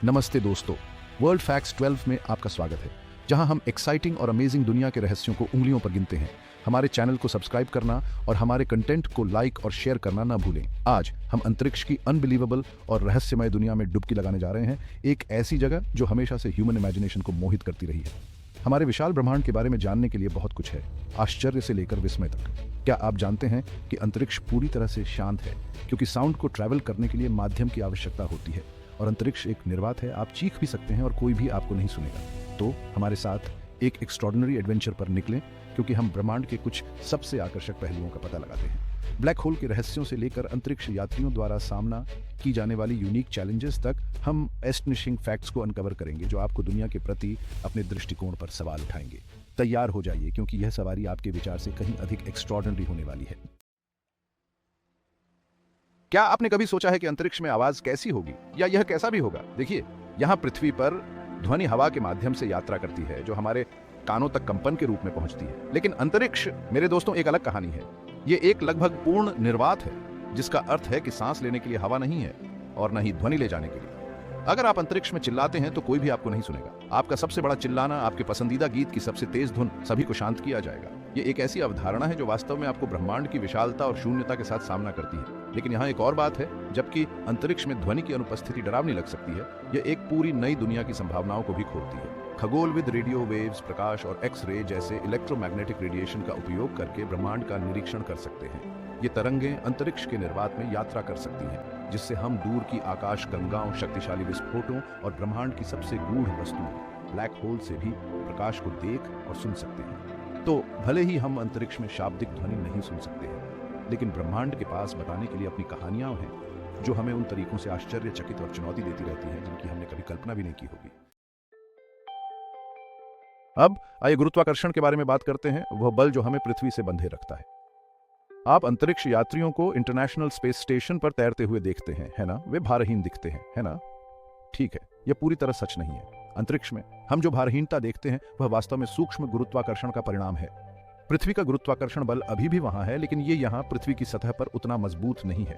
नमस्ते दोस्तों, world facts 12 में आपका स्वागत है, जहां हम एक्साइटिंग और अमेजिंग दुनिया के रहस्यों को उंगलियों पर गिनते हैं। हमारे चैनल को सब्सक्राइब करना और हमारे कंटेंट को लाइक और शेयर करना ना भूलें। आज हम अंतरिक्ष की अनबिलीवेबल और रहस्यमय दुनिया में डुबकी लगाने जा रहे हैं, एक ऐसी जगह जो हमेशा से ह्यूमन इमेजिनेशन को मोहित करती रही है। हमारे विशाल ब्रह्मांड के बारे में जानने के लिए बहुत कुछ है, आश्चर्य से लेकर विस्मय तक। क्या आप जानते हैं कि अंतरिक्ष पूरी तरह से शांत है, क्योंकि साउंड को ट्रैवल करने के लिए माध्यम की आवश्यकता होती है, और अंतरिक्ष एक निर्वात है। आप चीख भी सकते हैं और कोई भी आपको नहीं सुनेगा। तो हमारे साथ एक एक्स्ट्रॉर्डिनरी एडवेंचर पर निकलें, क्योंकि हम ब्रह्मांड के कुछ सबसे आकर्षक पहलुओं का पता लगाते हैं। ब्लैक होल के रहस्यों से लेकर अंतरिक्ष यात्रियों द्वारा सामना की जाने वाली यूनिक चैलेंजेस तक, हम एस्टनिशिंग फैक्ट्स को अनकवर करेंगे जो आपको दुनिया के प्रति अपने दृष्टिकोण पर सवाल उठाएंगे। तैयार हो जाइए, क्योंकि यह सवारी आपके विचार से कहीं अधिक एक्स्ट्रॉर्डिनरी होने वाली है। क्या आपने कभी सोचा है कि अंतरिक्ष में आवाज कैसी होगी, या यह कैसा भी होगा? देखिए, यहाँ पृथ्वी पर ध्वनि हवा के माध्यम से यात्रा करती है, जो हमारे कानों तक कंपन के रूप में पहुंचती है। लेकिन अंतरिक्ष, मेरे दोस्तों, एक अलग कहानी है। ये एक लगभग पूर्ण निर्वात है, जिसका अर्थ है कि सांस लेने के लिए हवा नहीं है और न ही ध्वनि ले जाने के लिए। अगर आप अंतरिक्ष में चिल्लाते हैं तो कोई भी आपको नहीं सुनेगा। आपका सबसे बड़ा चिल्लाना, आपके पसंदीदा गीत की सबसे तेज धुन, सभी को शांत किया जाएगा। ये एक ऐसी अवधारणा है जो वास्तव में आपको ब्रह्मांड की विशालता और शून्यता के साथ सामना करती है। लेकिन यहाँ एक और बात है, जबकि अंतरिक्ष में ध्वनि की अनुपस्थिति डरावनी लग सकती है, यह एक पूरी नई दुनिया की संभावनाओं को भी खोलती है। खगोलविद रेडियो वेव्स, प्रकाश और एक्स रे जैसे इलेक्ट्रोमैग्नेटिक रेडिएशन का उपयोग करके ब्रह्मांड का निरीक्षण कर सकते हैं। ये तरंगें अंतरिक्ष के निर्वात में यात्रा कर सकती हैं, जिससे हम दूर की आकाश गंगाओं, शक्तिशाली विस्फोटों और ब्रह्मांड की सबसे गूढ़ वस्तुओं ब्लैक होल से भी प्रकाश को देख और सुन सकते हैं। तो भले ही हम अंतरिक्ष में शाब्दिक ध्वनि नहीं सुन सकते हैं, लेकिन ब्रह्मांड के पास बताने के लिए अपनी कहानियां हैं, जो हमें उन तरीकों से आश्चर्यचकित और चुनौती देती रहती हैं जिनकी हमने कभी कल्पना भी नहीं की होगी। अब आइए गुरुत्वाकर्षण के बारे में बात करते हैं, वह बल जो हमें पृथ्वी से बंधे रखता है। आप अंतरिक्ष यात्रियों को इंटरनेशनल स्पेस स्टेशन पर तैरते हुए देखते हैं, है ना? वे भारहीन दिखते हैं, है ना? ठीक है, यह पूरी तरह सच नहीं है। अंतरिक्ष में हम जो भारहीनता देखते हैं, वह वास्तव में सूक्ष्म गुरुत्वाकर्षण का परिणाम है। पृथ्वी का गुरुत्वाकर्षण बल अभी भी वहां है, लेकिन ये यहाँ पृथ्वी की सतह पर उतना मजबूत नहीं है।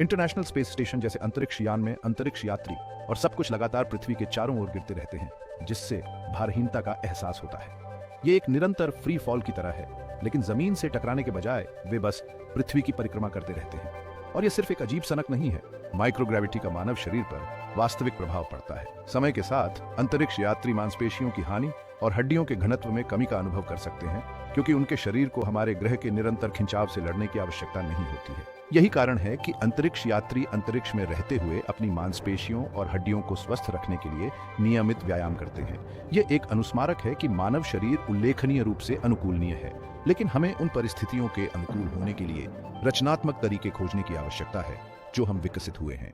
इंटरनेशनल स्पेस स्टेशन जैसे अंतरिक्ष यान में अंतरिक्ष यात्री और सब कुछ लगातार पृथ्वी के चारों ओर गिरते रहते हैं, जिससे भारहीनता का एहसास होता है। ये एक निरंतर फ्री फॉल की तरह है, लेकिन जमीन से टकराने के बजाय वे बस पृथ्वी की परिक्रमा करते रहते हैं। और यह सिर्फ एक अजीब सनक नहीं है, माइक्रोग्रेविटी का मानव शरीर पर वास्तविक प्रभाव पड़ता है। समय के साथ अंतरिक्ष यात्री मांसपेशियों की हानि और हड्डियों के घनत्व में कमी का अनुभव कर सकते हैं, क्योंकि उनके शरीर को हमारे ग्रह के निरंतर खिंचाव से लड़ने की आवश्यकता नहीं होती है। यही कारण है कि अंतरिक्ष यात्री अंतरिक्ष में रहते हुए अपनी मांसपेशियों और हड्डियों को स्वस्थ रखने के लिए नियमित व्यायाम करते हैं। यह एक अनुस्मारक है कि मानव शरीर उल्लेखनीय रूप से अनुकूलनीय है, लेकिन हमें उन परिस्थितियों के अनुकूल होने के लिए रचनात्मक तरीके खोजने की आवश्यकता है जो हम विकसित हुए हैं।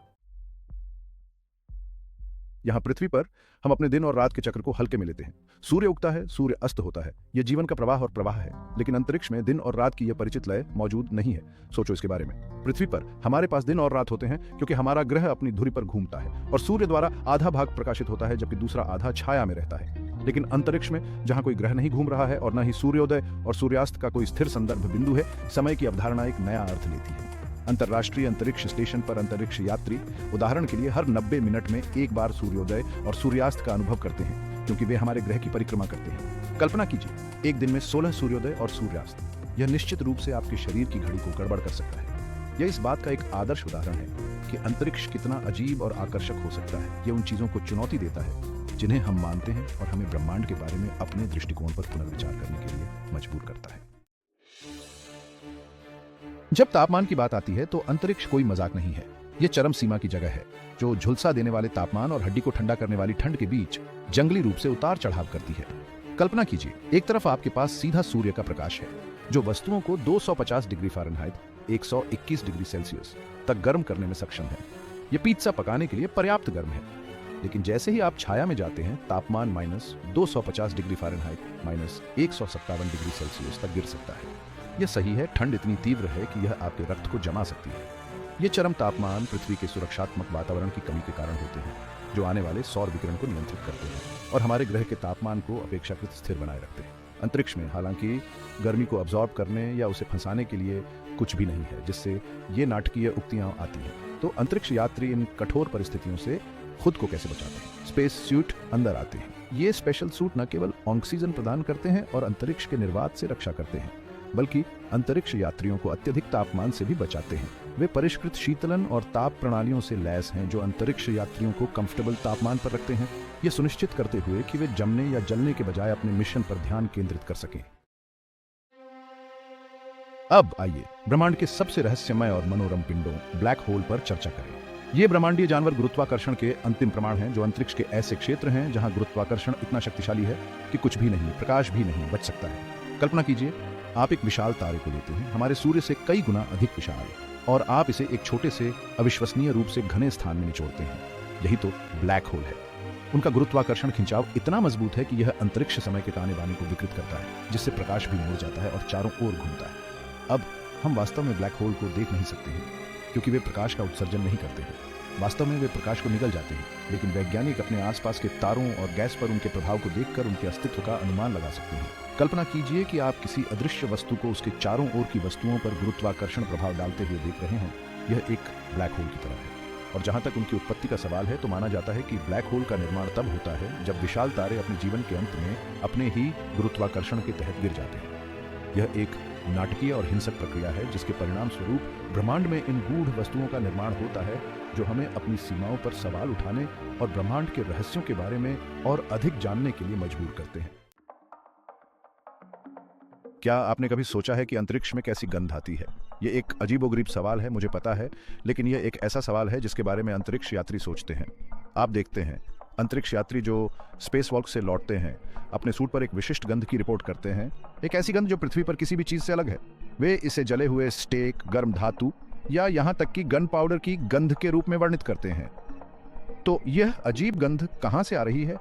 यहाँ पृथ्वी पर हम अपने दिन और रात के चक्र को हल्के में लेते हैं। सूर्य उगता है, सूर्य अस्त होता है, यह जीवन का प्रवाह और प्रवाह है। लेकिन अंतरिक्ष में दिन और रात की यह परिचित लय मौजूद नहीं है। सोचो इसके बारे में। पृथ्वी पर हमारे पास दिन और रात होते हैं, क्योंकि हमारा ग्रह अपनी धुरी पर घूमता है और सूर्य द्वारा आधा भाग प्रकाशित होता है, जबकि दूसरा आधा छाया में रहता है। लेकिन अंतरिक्ष में, जहां कोई ग्रह नहीं घूम रहा है और न ही सूर्योदय और सूर्यास्त का कोई स्थिर संदर्भ बिंदु है, समय की अवधारणा एक नया अर्थ लेती है। अंतर्राष्ट्रीय अंतरिक्ष स्टेशन पर अंतरिक्ष यात्री उदाहरण के लिए हर 90 मिनट में एक बार सूर्योदय और सूर्यास्त का अनुभव करते हैं, क्योंकि वे हमारे ग्रह की परिक्रमा करते हैं। कल्पना कीजिए, एक दिन में 16 सूर्योदय और सूर्यास्त। यह निश्चित रूप से आपके शरीर की घड़ी को गड़बड़ कर सकता है। यह इस बात का एक आदर्श उदाहरण है कि अंतरिक्ष कितना अजीब और आकर्षक हो सकता है। यह उन चीजों को चुनौती देता है जिन्हें हम मानते हैं, और हमें ब्रह्मांड के बारे में अपने दृष्टिकोण पर पुनर्विचार करने के लिए मजबूर करता है। जब तापमान की बात आती है तो अंतरिक्ष कोई मजाक नहीं है। यह चरम सीमा की जगह है, जो झुलसा देने वाले तापमान और हड्डी को ठंडा करने वाली ठंड के बीच जंगली रूप से उतार चढ़ाव करती है। कल्पना कीजिए, एक तरफ आपके पास सीधा सूर्य का प्रकाश है, जो वस्तुओं को 250 डिग्री फ़ारेनहाइट 121 डिग्री सेल्सियस तक गर्म करने में सक्षम है। यह पिज्जा पकाने के लिए पर्याप्त गर्म है। लेकिन जैसे ही आप छाया में जाते हैं, तापमान -250 डिग्री फ़ारेनहाइट -157 डिग्री सेल्सियस तक गिर सकता है। यह सही है, ठंड इतनी तीव्र है कि यह आपके रक्त को जमा सकती है। ये चरम तापमान पृथ्वी के सुरक्षात्मक वातावरण की कमी के कारण होते हैं, जो आने वाले सौर विकिरण को नियंत्रित करते हैं और हमारे ग्रह के तापमान को अपेक्षाकृत स्थिर बनाए रखते हैं। अंतरिक्ष में हालांकि गर्मी को अब्जॉर्ब करने या उसे फंसाने के लिए कुछ भी नहीं है, जिससे ये नाटकीय उक्तियां आती हैं। तो अंतरिक्ष यात्री इन कठोर परिस्थितियों से खुद को कैसे बचाते हैं। स्पेस सूट अंदर आते हैं। ये स्पेशल सूट न केवल ऑक्सीजन प्रदान करते हैं और अंतरिक्ष के निर्वात से रक्षा करते हैं, बल्कि अंतरिक्ष यात्रियों को अत्यधिक तापमान से भी बचाते हैं। वे परिष्कृत शीतलन और ताप प्रणालियों से लैस हैं जो अंतरिक्ष यात्रियों को कंफर्टेबल तापमान पर रखते हैं, ये सुनिश्चित करते हुए कि वे जमने या जलने के बजाय अपने मिशन पर ध्यान केंद्रित कर सकें। अब आइए ब्रह्मांड के सबसे रहस्यमय और मनोरम पिंडों ब्लैक होल पर चर्चा करें। ये ब्रह्मांडीय जानवर गुरुत्वाकर्षण के अंतिम प्रमाण हैं, जो अंतरिक्ष के ऐसे क्षेत्र हैं जहां गुरुत्वाकर्षण इतना शक्तिशाली है कि कुछ भी नहीं, प्रकाश भी नहीं बच सकता है। कल्पना कीजिए, आप एक विशाल तारे को लेते हैं, हमारे सूर्य से कई गुना अधिक विशाल, और आप इसे एक छोटे से अविश्वसनीय रूप से घने स्थान में निचोड़ते हैं। यही तो ब्लैक होल है। उनका गुरुत्वाकर्षण खिंचाव इतना मजबूत है कि यह अंतरिक्ष समय के ताने बाने को विकृत करता है, जिससे प्रकाश भी मुड़ जाता है और चारों ओर घूमता है। अब हम वास्तव में ब्लैक होल को देख नहीं सकते हैं, क्योंकि वे प्रकाश का उत्सर्जन नहीं करते हैं। वास्तव में वे प्रकाश को निगल जाते हैं, लेकिन वैज्ञानिक अपने आसपास के तारों और गैस पर उनके प्रभाव को देखकर उनके अस्तित्व का अनुमान लगा सकते हैं। कल्पना कीजिए कि आप किसी अदृश्य वस्तु को उसके चारों ओर की वस्तुओं पर गुरुत्वाकर्षण प्रभाव डालते हुए देख रहे हैं। यह एक ब्लैक होल की तरह है। और जहां तक उनकी उत्पत्ति का सवाल है, तो माना जाता है कि ब्लैक होल का निर्माण तब होता है जब विशाल तारे अपने जीवन के अंत में अपने ही गुरुत्वाकर्षण के तहत गिर जाते हैं। यह एक नाटकीय और हिंसक प्रक्रिया है, जिसके परिणाम स्वरूप ब्रह्मांड में इन गूढ़ वस्तुओं का निर्माण होता है, जो हमें अपनी सीमाओं पर सवाल उठाने और ब्रह्मांड के रहस्यों के बारे में और अधिक जानने के लिए मजबूर करते हैं। क्या आपने कभी सोचा है कि अंतरिक्ष में कैसी गंध आती है? ये एक अजीबोगरीब सवाल है, मुझे पता है, लेकिन यह एक ऐसा सवाल है जिसके बारे में अंतरिक्ष यात्री सोचते हैं। आप देखते हैं, अंतरिक्ष यात्री जो स्पेस वॉक से लौटते हैं, अपने सूट पर एक विशिष्ट गंध की रिपोर्ट करते हैं, एक ऐसी गंध जो पृथ्वी पर किसी भी चीज से अलग है। वे इसे जले हुए स्टेक, गर्म धातु या यहाँ तक कि गन पाउडर की गंध के रूप में वर्णित करते हैं। तो यह अजीब गंध कहाँ से आ रही है?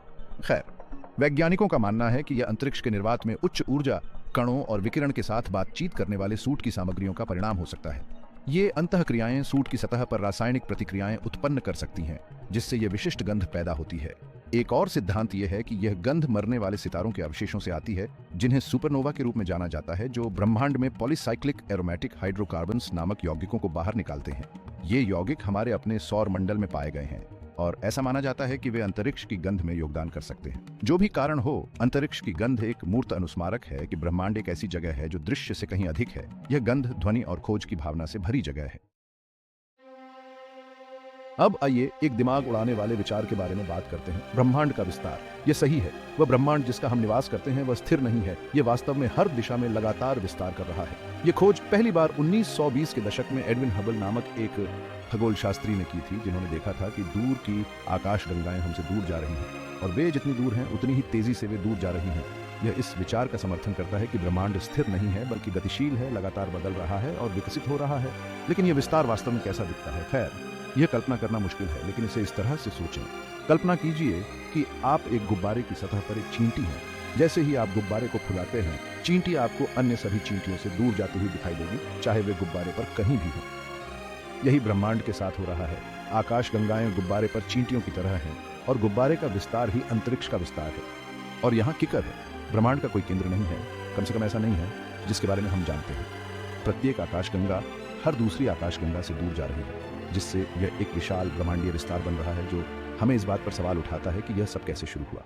खैर, वैज्ञानिकों का मानना है कि यह अंतरिक्ष के निर्वात में उच्च ऊर्जा कणों और विकिरण के साथ बातचीत करने वाले सूट की सामग्रियों का परिणाम हो सकता है। ये अंतःक्रियाएं सूट की सतह पर रासायनिक प्रतिक्रियाएं उत्पन्न कर सकती हैं, जिससे यह विशिष्ट गंध पैदा होती है। एक और सिद्धांत यह है कि यह गंध मरने वाले सितारों के अवशेषों से आती है, जिन्हें सुपरनोवा के रूप में जाना जाता है, जो ब्रह्मांड में पॉलीसाइक्लिक एरोमेटिक हाइड्रोकार्बन्स नामक यौगिकों को बाहर निकालते हैं। ये यौगिक हमारे अपने सौर मंडल में पाए गए हैं और ऐसा माना जाता है कि वे अंतरिक्ष की गंध में योगदान कर सकते हैं। जो भी कारण हो, अंतरिक्ष की गंध एक मूर्त अनुस्मारक है कि ब्रह्मांड एक ऐसी जगह है जो दृश्य से कहीं अधिक है। यह गंध ध्वनि और खोज की भावना से भरी जगह है। अब आइए एक दिमाग उड़ाने वाले विचार के बारे में बात करते हैं, ब्रह्मांड का विस्तार। यह सही है, वह ब्रह्मांड जिसका हम निवास करते हैं वह स्थिर नहीं है। यह वास्तव में हर दिशा में लगातार विस्तार कर रहा है। यह खोज पहली बार 1920 के दशक में एडविन हबल नामक एक खगोल शास्त्री ने की थी, जिन्होंने देखा था कि दूर की आकाशगंगाएं हमसे दूर जा रही हैं और वे जितनी दूर हैं उतनी ही तेजी से वे दूर जा रही हैं। यह इस विचार का समर्थन करता है कि ब्रह्मांड स्थिर नहीं है, बल्कि गतिशील है, लगातार बदल रहा है और विकसित हो रहा है। लेकिन यह विस्तार वास्तव में कैसा दिखता है? खैर, यह कल्पना करना मुश्किल है, लेकिन इसे इस तरह से सोचें। कल्पना कीजिए कि आप एक गुब्बारे की सतह पर एक चींटी हैं। जैसे ही आप गुब्बारे को फुलाते हैं, चींटी आपको अन्य सभी चींटियों से दूर जाती हुई दिखाई देगी, चाहे वे गुब्बारे पर कहीं भी हों। यही ब्रह्मांड के साथ हो रहा है। आकाश गंगाएं गुब्बारे पर चींटियों की तरह हैं और गुब्बारे का विस्तार ही अंतरिक्ष का विस्तार है। और यहाँ किकर है, ब्रह्मांड का कोई केंद्र नहीं है, कम से कम ऐसा नहीं है जिसके बारे में हम जानते हैं। प्रत्येक आकाशगंगा हर दूसरी आकाशगंगा से दूर जा रही है, जिससे यह एक विशाल ब्रह्मांडीय विस्तार बन रहा है, जो हमें इस बात पर सवाल उठाता है कि यह सब कैसे शुरू हुआ।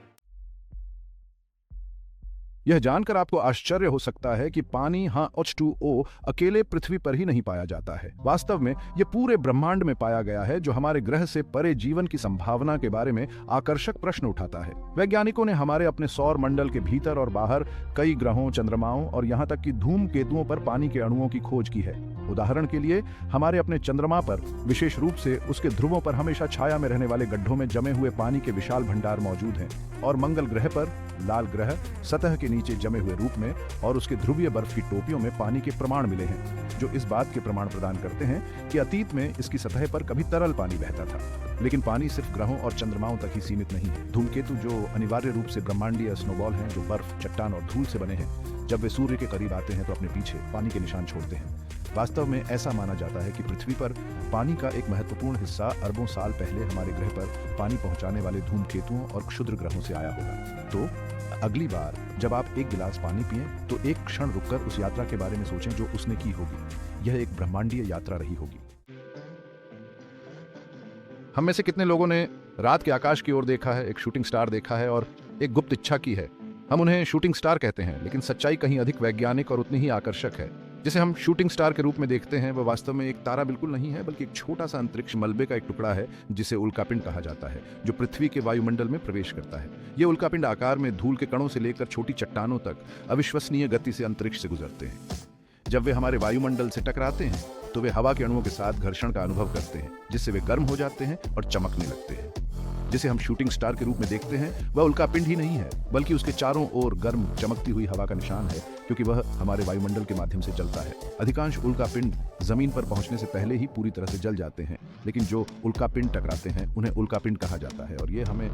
यह जानकर आपको आश्चर्य हो सकता है कि पानी, हाँ, H2O अकेले पृथ्वी पर ही नहीं पाया जाता है। वास्तव में यह पूरे ब्रह्मांड में पाया गया है, जो हमारे ग्रह से परे जीवन की संभावना के बारे में आकर्षक प्रश्न उठाता है। वैज्ञानिकों ने हमारे अपने सौर मंडल के भीतर और बाहर कई ग्रहों, चंद्रमाओं और यहाँ तक कि धूमकेतुओं पर पानी के अणुओं की खोज की है। उदाहरण के लिए, हमारे अपने चंद्रमा पर, विशेष रूप से उसके ध्रुवों पर हमेशा छाया में रहने वाले गड्ढों में जमे हुए पानी के विशाल भंडार मौजूद हैं। और मंगल ग्रह पर लाल ग्रह सतह के नीचे जमे हुए रूप में और उसके ध्रुवीय बर्फ की टोपियों में पानी के प्रमाण मिले हैं, जो इस बात के प्रमाण प्रदान करते हैं कि अतीत में इसकी सतह पर कभी तरल पानी बहता था। लेकिन पानी सिर्फ ग्रहों और चंद्रमाओं तक ही सीमित नहीं है। धूमकेतु, जो अनिवार्य रूप से ब्रह्मांडीय स्नोबॉल हैं, जो बर्फ, चट्टान और धूल से बने हैं, जब वे सूर्य के करीब आते हैं तो अपने पीछे पानी के निशान छोड़ते हैं। वास्तव में ऐसा माना जाता है कि पृथ्वी पर पानी का एक महत्वपूर्ण हिस्सा अरबों साल पहले हमारे ग्रह पर पानी पहुंचाने वाले धूमकेतुओं और क्षुद्र ग्रहों से आया होगा। तो अगली बार जब आप एक गिलास पानी पिएं, तो एक क्षण रुककर उस यात्रा के बारे में सोचें जो उसने की होगी। यह एक ब्रह्मांडीय यात्रा रही होगी। हम में से कितने लोगों ने रात के आकाश की ओर देखा है, एक शूटिंग स्टार देखा है और एक गुप्त इच्छा की है। हम उन्हें शूटिंग स्टार कहते हैं, लेकिन सच्चाई कहीं अधिक वैज्ञानिक और उतनी ही आकर्षक है। जिसे हम शूटिंग स्टार के रूप में देखते हैं वह वास्तव में एक तारा बिल्कुल नहीं है, बल्कि एक छोटा सा अंतरिक्ष मलबे का एक टुकड़ा है जिसे उल्कापिंड कहा जाता है, जो पृथ्वी के वायुमंडल में प्रवेश करता है। ये उल्कापिंड आकार में धूल के कणों से लेकर छोटी चट्टानों तक अविश्वसनीय गति से अंतरिक्ष से गुजरते हैं। जब वे हमारे वायुमंडल से टकराते हैं तो वे हवा के अणुओं के साथ घर्षण का अनुभव करते हैं, जिससे वे गर्म हो जाते हैं और चमकने लगते हैं। जिसे हम शूटिंग स्टार के रूप में देखते हैं वह उल्कापिंड ही नहीं है, बल्कि उसके चारों ओर गर्म चमकती हुई हवा का निशान है, क्योंकि वह हमारे वायुमंडल के माध्यम से जलता है। अधिकांश उल्कापिंड जमीन पर पहुंचने से पहले ही पूरी तरह से जल जाते हैं, लेकिन जो उल्कापिंड टकराते हैं उन्हें उल्कापिंड कहा जाता है, और ये हमें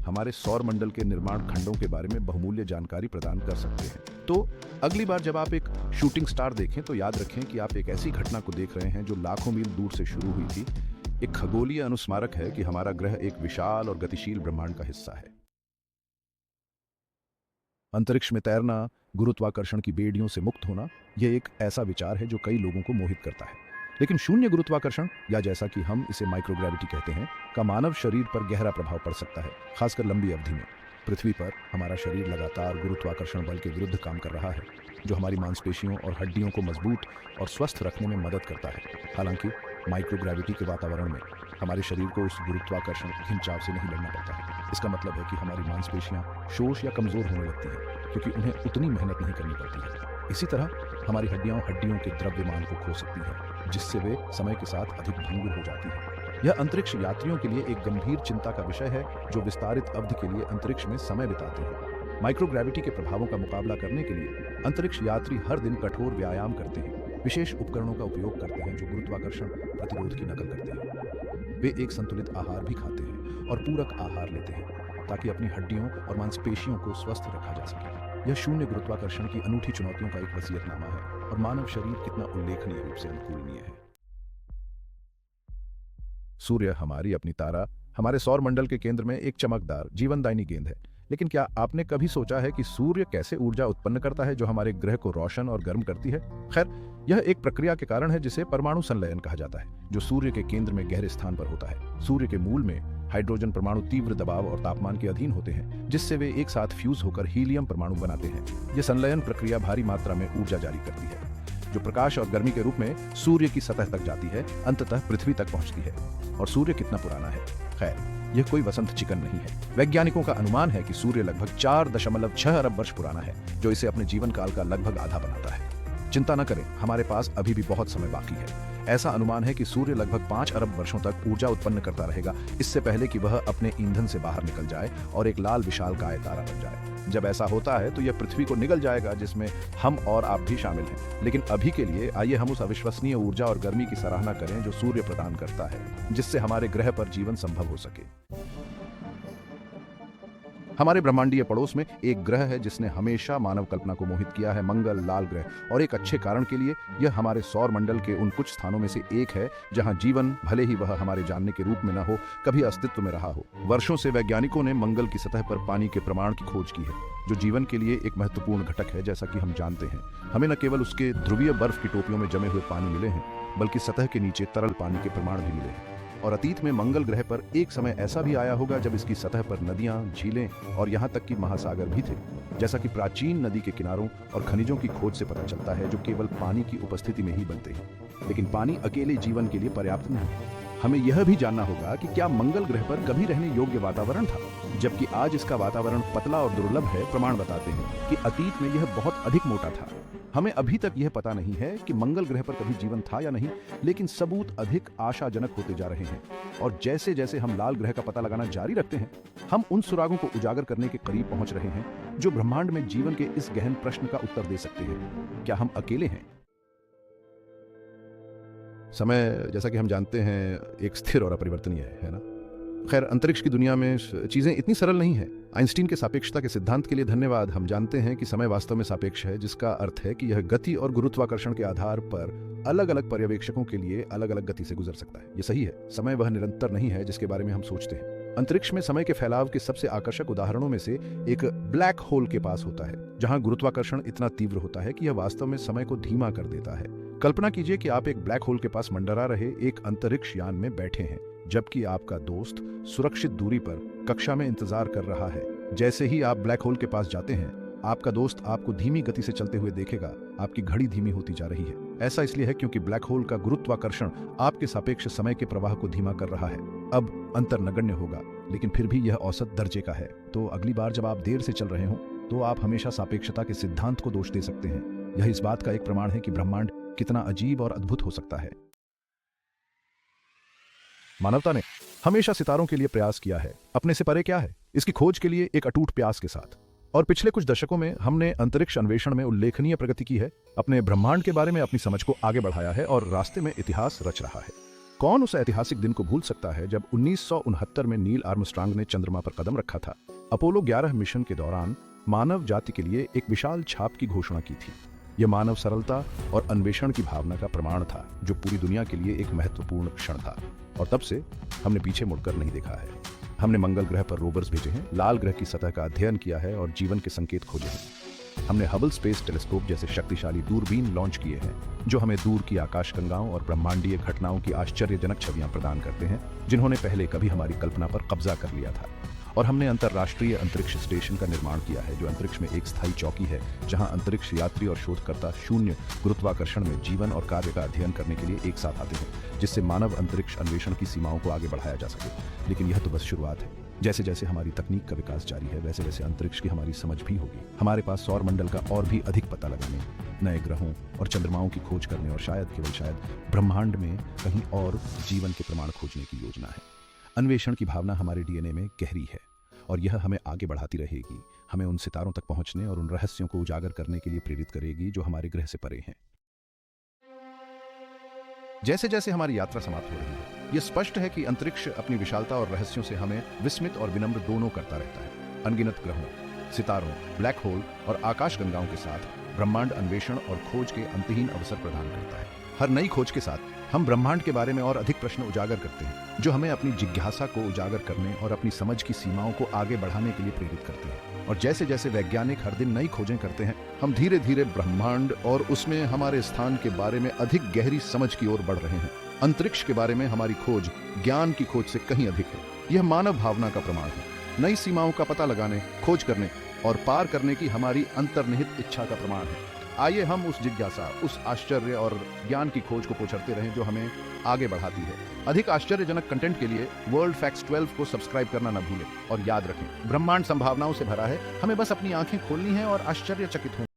हमारे सौर मंडल के निर्माण खंडों के बारे में बहुमूल्य जानकारी प्रदान कर सकते हैं। तो अगली बार जब आप एक शूटिंग स्टार देखें तो याद रखें कि आप एक ऐसी घटना को देख रहे हैं जो लाखों मील दूर से शुरू हुई थी। एक खगोलीय अनुस्मारक है कि हमारा ग्रह एक विशाल और गतिशील ब्रह्मांड का हिस्सा है। अंतरिक्ष में तैरना, गुरुत्वाकर्षण की बेड़ियों से मुक्त होना, यह एक ऐसा विचार है जो कई लोगों को मोहित करता है। लेकिन शून्य गुरुत्वाकर्षण, या जैसा कि हम इसे माइक्रोग्रेविटी कहते हैं, का मानव शरीर पर गहरा प्रभाव पड़ सकता है, खासकर लंबी अवधि में। पृथ्वी पर हमारा शरीर लगातार गुरुत्वाकर्षण बल के विरुद्ध काम कर रहा है, जो हमारी मांसपेशियों और हड्डियों को मजबूत और स्वस्थ रखने में मदद करता है। हालांकि माइक्रोग्रेविटी के वातावरण में हमारे शरीर को उस गुरुत्वाकर्षण खिंचाव से नहीं लड़ना पड़ता है। इसका मतलब है कि हमारी मांसपेशियां शोष या कमजोर होने लगती हैं, क्योंकि उन्हें उतनी मेहनत नहीं करनी पड़ती है। इसी तरह हमारी हड्डियों के द्रव्यमान को खो सकती है, जिससे वे समय के साथ अधिक भंगुर हो जाती हैं। यह अंतरिक्ष यात्रियों के लिए एक गंभीर चिंता का विषय है, जो विस्तारित अवधि के लिए अंतरिक्ष में समय बिताते हैं। माइक्रोग्रेविटी के प्रभावों का मुकाबला करने के लिए अंतरिक्ष यात्री हर दिन कठोर व्यायाम करते हैं, विशेष उपकरणों का उपयोग करते हैं जो गुरुत्वाकर्षण प्रतिरोध की नकल करते हैं। वे एक संतुलित आहार भी खाते हैं और पूरक आहार लेते हैं, ताकि अपनी हड्डियों और मांसपेशियों को स्वस्थ रखा जा सके। यह शून्य गुरुत्वाकर्षण की अनूठी चुनौतियों का एक वसीयतनामा है, और मानव शरीर कितना उल्लेखनीय रूप से अनुकूलनीय है। सूर्य हमारी अपनी तारा, हमारे सौर मंडल के केंद्र में एक चमकदार जीवनदायिनी गेंद है। लेकिन क्या आपने कभी सोचा है कि सूर्य कैसे ऊर्जा उत्पन्न करता है जो हमारे ग्रह को रोशन और गर्म करती है? खैर, यह एक प्रक्रिया के कारण है जिसे परमाणु संलयन कहा जाता है, जो सूर्य के केंद्र में गहरे स्थान पर होता है। सूर्य के मूल में हाइड्रोजन परमाणु तीव्र दबाव और तापमान के अधीन होते हैं, जिससे वे एक साथ फ्यूज होकर हीलियम परमाणु बनाते हैं। यह संलयन प्रक्रिया भारी मात्रा में ऊर्जा जारी करती है, जो प्रकाश और गर्मी के रूप में सूर्य की सतह तक जाती है, अंततः पृथ्वी तक पहुंचती है। और सूर्य कितना पुराना है? खैर, यह कोई वसंत चिकन नहीं है। वैज्ञानिकों का अनुमान है कि सूर्य लगभग 4.6 अरब वर्ष पुराना है, जो इसे अपने जीवन काल का लगभग आधा बनाता है। चिंता न करें, हमारे पास अभी भी बहुत समय बाकी है। ऐसा अनुमान है कि सूर्य लगभग 5 अरब वर्षों तक ऊर्जा उत्पन्न करता रहेगा, इससे पहले कि वह अपने ईंधन से बाहर निकल जाए और एक लाल विशालकाय तारा बन जाए। जब ऐसा होता है तो यह पृथ्वी को निगल जाएगा, जिसमें हम और आप भी शामिल हैं। लेकिन अभी के लिए आइए हम उस अविश्वसनीय ऊर्जा और गर्मी की सराहना करें जो सूर्य प्रदान करता है, जिससे हमारे ग्रह पर जीवन संभव हो सके। हमारे ब्रह्मांडीय पड़ोस में एक ग्रह है जिसने हमेशा मानव कल्पना को मोहित किया है, मंगल, लाल ग्रह। और एक अच्छे कारण के लिए। यह हमारे सौर मंडल के उन कुछ स्थानों में से एक है जहां जीवन, भले ही वह हमारे जानने के रूप में न हो, कभी अस्तित्व में रहा हो। वर्षों से वैज्ञानिकों ने मंगल की सतह पर पानी के प्रमाण की खोज की है, जो जीवन के लिए एक महत्वपूर्ण घटक है। जैसा कि हम जानते हैं, हमें न केवल उसके ध्रुवीय बर्फ की टोपियों में जमे हुए पानी मिले हैं, बल्कि सतह के नीचे तरल पानी के प्रमाण भी मिले हैं। और अतीत में मंगल ग्रह पर एक समय ऐसा भी आया होगा जब इसकी सतह पर नदियां, झीलें और यहाँ तक कि महासागर भी थे, जैसा कि प्राचीन नदी के किनारों और खनिजों की खोज से पता चलता है, जो केवल पानी की उपस्थिति में ही बनते हैं। लेकिन पानी अकेले जीवन के लिए पर्याप्त नहीं। हमें यह भी जानना होगा कि क्या मंगल ग्रह पर कभी रहने योग्य वातावरण था, जबकि आज इसका वातावरण पतला और दुर्लभ है। प्रमाण बताते हैं कि अतीत में यह बहुत अधिक मोटा था। हमें अभी तक यह पता नहीं है कि मंगल ग्रह पर कभी जीवन था या नहीं, लेकिन सबूत अधिक आशाजनक होते जा रहे हैं। और जैसे जैसे हम लाल ग्रह का पता लगाना जारी रखते हैं, हम उन सुरागों को उजागर करने के करीब पहुंच रहे हैं जो ब्रह्मांड में जीवन के इस गहन प्रश्न का उत्तर दे सकते हैं। क्या हम अकेले हैं? समय, जैसा कि हम जानते हैं, एक स्थिर और अपरिवर्तनीय है ना? खैर, अंतरिक्ष की दुनिया में चीजें इतनी सरल नहीं है। आइंस्टीन के सापेक्षता के सिद्धांत के लिए धन्यवाद। हम जानते हैं कि समय वास्तव में सापेक्ष है, जिसका अर्थ है कि यह गति और गुरुत्वाकर्षण के आधार पर अलग अलग पर्यवेक्षकों के लिए अलग अलग गति से गुजर सकता है। यह सही है, समय वह निरंतर नहीं है जिसके बारे में हम सोचते हैं। अंतरिक्ष में समय के फैलाव के सबसे आकर्षक उदाहरणों में से एक ब्लैक होल के पास होता है, जहां गुरुत्वाकर्षण इतना तीव्र होता है कि यह वास्तव में समय को धीमा कर देता है। कल्पना कीजिए कि आप एक ब्लैक होल के पास मंडरा रहे एक अंतरिक्ष यान में बैठे हैं, जबकि आपका दोस्त सुरक्षित दूरी पर कक्षा में इंतजार कर रहा है। जैसे ही आप ब्लैक होल के पास जाते हैं, आपका दोस्त आपको धीमी गति से चलते हुए देखेगा। आपकी घड़ी धीमी होती जा रही है। ऐसा इसलिए है क्योंकि ब्लैक होल का गुरुत्वाकर्षण आपके सापेक्ष समय के प्रवाह को धीमा कर रहा है। अब अंतर नगण्य होगा, लेकिन फिर भी यह औसत दर्जे का है। तो अगली बार जब आप देर से चल रहे हो तो आप हमेशा सापेक्षता के सिद्धांत को दोष दे सकते हैं। यह इस बात का एक प्रमाण है कि ब्रह्मांड कितना अजीब और अद्भुत हो सकता है। मानवता ने हमेशा सितारों के लिए प्रयास किया है, अपने से परे क्या है इसकी खोज के लिए एक अटूट प्यास के साथ। और पिछले कुछ दशकों में हमने अंतरिक्ष अन्वेषण में उल्लेखनीय प्रगति की है, अपने ब्रह्मांड के बारे में अपनी समझ को आगे बढ़ाया है और रास्ते में इतिहास रच रहा है। कौन उस ऐतिहासिक दिन को भूल सकता है जब 1969 में नील आर्मस्ट्रांग ने चंद्रमा पर कदम रखा था। अपोलो 11 मिशन के दौरान मानव जाति के लिए एक विशाल छाप की घोषणा की थी। यह मानव सरलता और अन्वेषण की भावना का प्रमाण था, जो पूरी दुनिया के लिए एक महत्वपूर्ण क्षण था। और तब से हमने पीछे मुड़कर नहीं देखा है। हमने मंगल ग्रह पर रोवर्स भेजे हैं, लाल ग्रह की सतह का अध्ययन किया है और जीवन के संकेत खोजे हैं। हमने हबल स्पेस टेलीस्कोप जैसे शक्तिशाली दूरबीन लॉन्च किए हैं, जो हमें दूर की आकाशगंगाओं और ब्रह्मांडीय घटनाओं की आश्चर्यजनक छवियां प्रदान करते हैं, जिन्होंने पहले कभी हमारी कल्पना पर कब्जा कर लिया था। और हमने अंतर्राष्ट्रीय अंतरिक्ष स्टेशन का निर्माण किया है, जो अंतरिक्ष में एक स्थायी चौकी है, जहां अंतरिक्ष यात्री और शोधकर्ता शून्य गुरुत्वाकर्षण में जीवन और कार्य का अध्ययन करने के लिए एक साथ आते हैं, जिससे मानव अंतरिक्ष अन्वेषण की सीमाओं को आगे बढ़ाया जा सके। लेकिन यह तो बस शुरुआत है। जैसे जैसे हमारी तकनीक का विकास जारी है, वैसे वैसे अंतरिक्ष की हमारी समझ भी होगी। हमारे पास सौर मंडल का और भी अधिक पता लगाने, नए ग्रहों और चंद्रमाओं की खोज करने और शायद केवल शायद ब्रह्मांड में कहीं और जीवन के प्रमाण खोजने की योजना है। अन्वेषण की भावना हमारे डीएनए में गहरी है और यह हमें आगे बढ़ाती रहेगी, हमें उन सितारों तक पहुंचने और उन रहस्यों को उजागर करने के लिए प्रेरित करेगी जो हमारे ग्रह से परे हैं। जैसे जैसे हमारी यात्रा समाप्त हो रही है, यह स्पष्ट है कि अंतरिक्ष अपनी विशालता और रहस्यों से हमें विस्मित और विनम्र दोनों करता रहता है। अनगिनत ग्रहों, सितारों, ब्लैक होल और आकाशगंगाओं के साथ ब्रह्मांड अन्वेषण और खोज के अंतहीन अवसर प्रदान करता है। हर नई खोज के साथ हम ब्रह्मांड के बारे में और अधिक प्रश्न उजागर करते हैं, जो हमें अपनी जिज्ञासा को उजागर करने और अपनी समझ की सीमाओं को आगे बढ़ाने के लिए प्रेरित करते हैं। और जैसे जैसे वैज्ञानिक हर दिन नई खोजें करते हैं, हम धीरे धीरे ब्रह्मांड और उसमें हमारे स्थान के बारे में अधिक गहरी समझ की ओर बढ़ रहे हैं। अंतरिक्ष के बारे में हमारी खोज ज्ञान की खोज से कहीं अधिक है। यह मानव भावना का प्रमाण है, नई सीमाओं का पता लगाने, खोज करने और पार करने की हमारी अंतर्निहित इच्छा का प्रमाण है। आइए हम उस जिज्ञासा, उस आश्चर्य और ज्ञान की खोज को पोछड़ते रहें जो हमें आगे बढ़ाती है। अधिक आश्चर्यजनक कंटेंट के लिए वर्ल्ड फैक्ट्स 12 को सब्सक्राइब करना न भूलें। और याद रखें, ब्रह्मांड संभावनाओं से भरा है, हमें बस अपनी आंखें खोलनी है और आश्चर्यचकित होना।